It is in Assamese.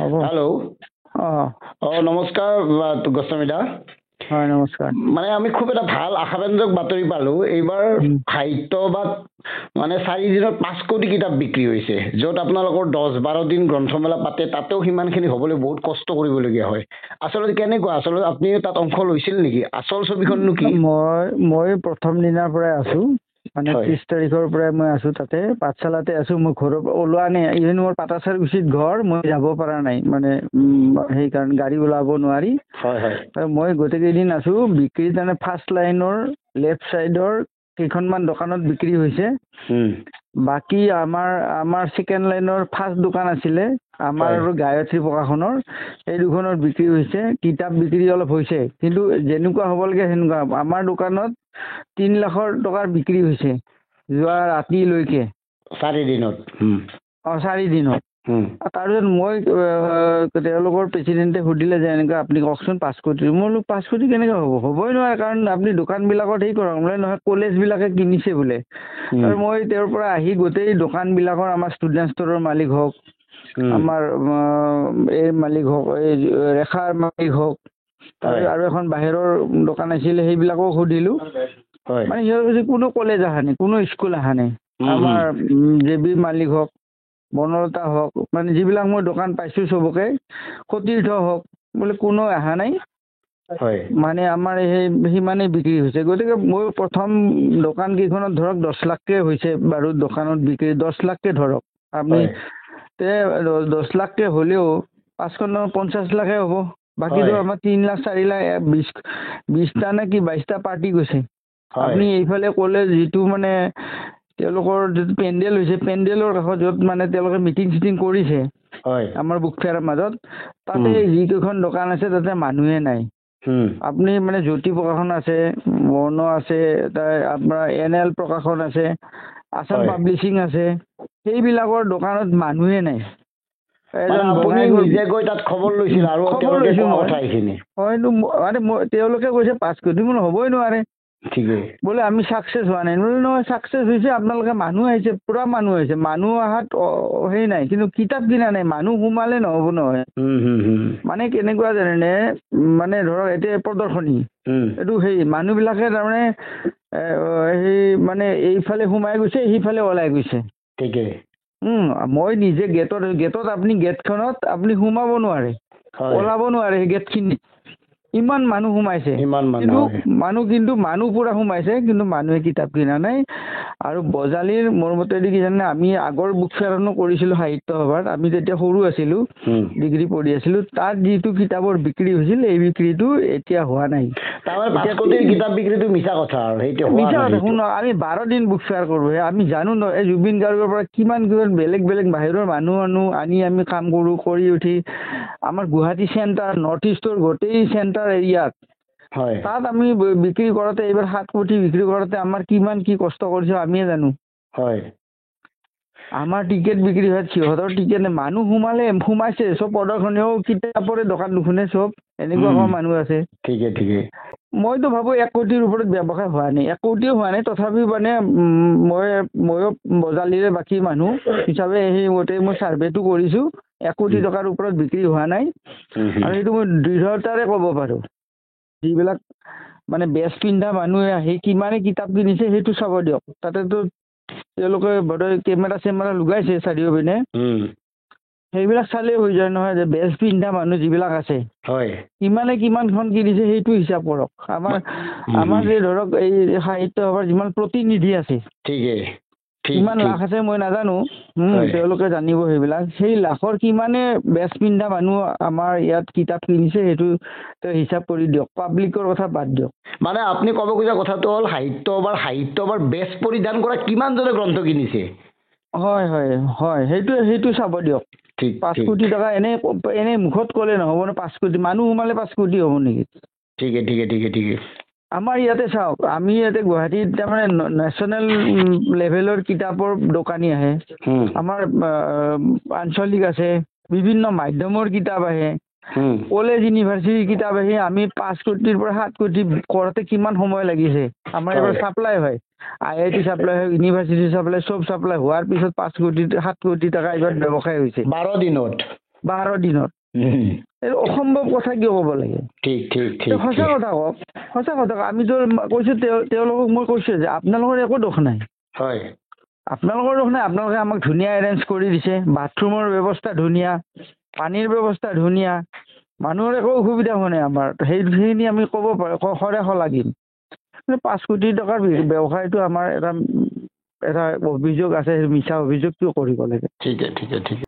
হ'ব। হেল্ল'। নমস্কাৰ গোস্বামী দা। হয়, নমস্কাৰ। মানে আমি খুব এটা ভাল আশাব্যঞ্জক বাতৰি পালো। এইবাৰ সাহিত্যবাদ মানে 4 দিনত 5 কোটি কিতাপ বিক্ৰী হৈছে, য'ত আপোনালোকৰ 10-12 দিন গ্ৰন্থমেলা পাতে, তাতেও সিমানখিনি হ'বলৈ বহুত কষ্ট কৰিবলগীয়া হয়। আচলতে কেনেকুৱা? আচলতে আপুনি তাত অংশ লৈছিল নেকি? আচল ছবিখননো কি? মই প্ৰথম দিনাৰ পৰাই আছো, মানে 30 তাৰিখৰ পৰাই মই আছো তাতে, পাঠশালাতে আছো। মই ঘৰৰ পৰা ওলোৱা নাই, ইভেন মোৰ পাটাচাৰকুছিত ঘৰ, মই যাব পৰা নাই, মানে সেইকাৰণে গাড়ী ওলাব নোৱাৰি। মই গোটেইকেইদিন আছো। বিক্ৰী তাৰমানে ফাৰ্ষ্ট লাইনৰ লেফ্ট চাইডৰ কেইখনমান দোকানত বিক্ৰী হৈছে। বাকী আমাৰ ছেকেণ্ড লাইনৰ ফাৰ্ষ্ট দোকান আছিলে আমাৰ আৰু গায়ত্ৰী প্ৰকাশনৰ, এই দুখনৰ বিক্ৰী হৈছে। কিতাপ বিক্ৰী অলপ হৈছে, কিন্তু যেনেকুৱা হ'ব লাগে সেনেকুৱা। আমাৰ দোকানত 3 লাখৰ টকাৰ বিক্ৰী হৈছে যোৱা ৰাতিলৈকে, 4 দিনত। 4 দিনত। তাৰপিছত মই তেওঁলোকৰ প্ৰেচিডেণ্টে সুধিলে যে এনেকৈ আপুনি কওকচোন 5 কোটি। মই বোলো 5 কোটি কেনেকৈ হ'বই নোৱাৰে, কাৰণ আপুনি দোকানবিলাকত হেৰি কৰক। বোলে নহয়, কলেজবিলাকে কিনিছে বোলে। আৰু মই তেওঁৰ পৰা আহি গোটেই দোকানবিলাকৰ, আমাৰ ষ্টুডেণ্ট ষ্টৰৰ মালিক হওক, আমাৰ এই মালিক হওক, এই ৰেখাৰ মালিক হওক, আৰু এখন বাহিৰৰ দোকান আছিলে, সেইবিলাকক সুধিলোঁ। মানে সিহঁতৰ কৈছে কোনো কলেজ অহা নাই, কোনো স্কুল অহা নাই। আমাৰ জেবি মালিক হওক, বনলতা হওক, মানে যিবিলাক মই দোকান পাইছোঁ চবকে, সতীৰ্থ হওক, বোলে কোনো অহা নাই। মানে আমাৰ সিমানেই বিক্ৰী হৈছে। গতিকে মই প্ৰথম দোকান কেইখনত ধৰক 10 লাখকে হৈছে বাৰু, দোকানত বিক্ৰী 10 লাখকে ধৰক আপুনি। 10 লাখকে হ'লেও 5খনত 50 লাখে হ'ব। বাকীটো আমাৰ 3 লাখ 4 লাখ 20টা নে কি 22টা পাৰ্টি গৈছে। আপুনি এইফালে ক'লে যিটো মানে তেওঁলোকৰ যিটো পেণ্ডেল হৈছে, পেণ্ডেলৰ কাষত য'ত মানে তেওঁলোকে মিটিং চিটিং কৰিছে আমাৰ বুক ফেয়াৰৰ মাজত, তাতে যিকেইখন দোকান আছে তাতে মানুহে নাই। আপুনি মানে জ্যোতি প্ৰকাশন আছে, বৰ্ণ আছে, আপোনাৰ NL প্ৰকাশন আছে, আছাম পাব্লিচিং আছে, সেইবিলাকৰ দোকানত মানুহে নাই। খবৰ লৈছিল আৰু তেওঁলোকে কৈছে 5 কোটি মান হ'বই নোৱাৰে। বোলে আমি ছাকচেছ হোৱা নাই। নহয়, ছাকচেছ হৈছে, আপোনালোকে মানুহ আহিছে, পুৰা মানুহ আহিছে, মানুহ অহাত হেৰি নাই, কিন্তু কিতাপ কিনা নাই। মানুহ সোমালে নহ'ব নহয়। মানে কেনেকুৱা জানেনে, মানে ধৰক এতিয়া প্ৰদৰ্শনী, এইটো সেই মানুহবিলাকে তাৰমানে সেই মানে এইফালে সোমাই গৈছে, সেইফালে ওলাই গৈছে। মই নিজে গেটত আপুনি গেটখনত আপুনি সোমাব নোৱাৰে, ওলাব নোৱাৰে। সেই গেটখিনিত ইমান মানুহ সোমাইছে, কিন্তু মানুহ পুৰা সোমাইছে, কিন্তু মানুহে কিতাপ কিনা নাই। আৰু বজালীৰ মোৰ মতেদি কি জানে, আমি আগৰ বুক ফেয়াৰনো কৰিছিলোঁ সাহিত্য সভাত, আমি যেতিয়া সৰু আছিলোঁ, ডিগ্ৰী পঢ়ি আছিলোঁ, তাত যিটো কিতাপৰ বিক্ৰী হৈছিল, এই বিক্ৰীটো এতিয়া হোৱা নাই। কিতাপ বিক্ৰীটো মিছা কথা। শুনক, আমি 12 দিন বুক ফেয়াৰ কৰোঁ। আমি জানো ন, এই জুবিন গাৰ্গৰ পৰা কিমান বেলেগ বেলেগ বাহিৰৰ মানুহ আনি আমি কাম কৰোঁ। কৰি উঠি আমাৰ গুৱাহাটী চেণ্টাৰ, নৰ্থ ইষ্টৰ গোটেই চেণ্টাৰ এৰিয়াত, তাত আমি বিক্ৰী কৰোঁতে, এইবাৰ 7 কোটি বিক্ৰী কৰোঁতে আমাৰ কিমান কি কষ্ট কৰিছোঁ আমিয়ে জানো। আমাৰ টিকেট বিক্ৰী হয়, সিহঁতৰ টিকেট মানুহ সোমাইছে চব। প্ৰদৰ্শনীও কিতাপৰে দোকান নুশুনে চব, এনেকুৱা মানুহ আছে। মইতো ভাবোঁ 1 কোটিৰ ওপৰত ব্যৱসায় হোৱা নাই, 1 কোটিও হোৱা নাই। তথাপিও মানে ময়ো বজালীৰে বাকী মানুহ হিচাপে গোটেই মই ছাৰ্ভেটো কৰিছোঁ, 1 কোটি টকাৰ ওপৰত বিক্ৰী হোৱা নাই। আৰু সেইটো মই দৃঢ়তাৰে ক'ব পাৰোঁ। যিবিলাক মানে বেজ পিন্ধা মানুহে আহি কিমানে কিতাপ কিনিছে সেইটো চাব দিয়ক। তাতেতো তেওঁলোকে বোধহয় কেমেৰা চেমেৰা লগাইছে চাৰিওপিনে, সেইবিলাক চালেই হৈ যায় নহয়, যে বেজ পিন্ধা মানুহ যিবিলাক আছে কিমানখন কিনিছে সেইটো হিচাপ কৰক। আমাৰ যে ধৰক এই সাহিত্য সভাৰ যিমান প্ৰতিনিধি আছে, কিমান লাখ আছে মই নাজানো, তেওঁলোকে জানিব সেইবিলাক। সেই লাখৰ কিমানে বেজ পিন্ধা মানুহ আমাৰ ইয়াত কিতাপ কিনিছে, সেইটো হিচাপ কৰি দিয়ক। পাব্লিকৰ কথা বাদ দিয়ক। মানে আপুনি ক'ব খোজা কথাটো হ'ল সাহিত্য সভাৰ বেজ পৰিধান কৰা কিমানজনে গ্ৰন্থ কিনিছে। হয়, সেইটো চাব দিয়ক। 5 কোটি টকা এনে মুখত ক'লে নহ'ব ন। 5 কোটি মানুহ সোমালে 5 কোটি হ'ব নেকি? আমাৰ ইয়াতে চাওক, আমি ইয়াতে গুৱাহাটীত তাৰমানে নেশ্যনেল লেভেলৰ কিতাপৰ দোকানী আহে, আমাৰ আঞ্চলিক আছে, বিভিন্ন মাধ্যমৰ কিতাপ আহে, কলেজ ইউনিভাৰ্চিটিৰ কিতাপ আহে। আমি 5 কোটিৰ পৰা 7 কোটি কৰোঁতে কিমান সময় লাগিছে। আমাৰ এইবাৰ ছাপ্লাই হয়, IIT ছাপ্লাই হয়, ইউনিভাৰ্চিটি ছাপ্লাই, চব ছাপ্লাই হোৱাৰ পিছত 5 কোটি 7 কোটি টকা এইবাৰ ব্যৱসায় হৈছে 12 দিনত। 12 দিনত এই অসম্ভৱ কথা কিয় ক'ব লাগে ঠিক ঠিক ঠিক সঁচা কথা কওক সঁচা কথা কওক আমিতো কৈছোঁ তেওঁলোকক মই কৈছোঁ যে আপোনালোকৰ একো দোষ নাই হয় আপোনালোকৰ দোষ নাই আপোনালোকে আমাক ধুনীয়া এৰেঞ্জ কৰি দিছে বাথৰুমৰ ব্যৱস্থা ধুনীয়া পানীৰ ব্যৱস্থা ধুনীয়া মানুহৰ একো অসুবিধা হোৱা নাই আমাৰ সেইখিনি আমি ক'ব পাৰোঁ সৰে শলাগিম 5 কোটি টকাৰ ব্যৱসায়টো আমাৰ এটা অভিযোগ আছে মিছা অভিযোগটো কৰিব লাগে ঠিক আছে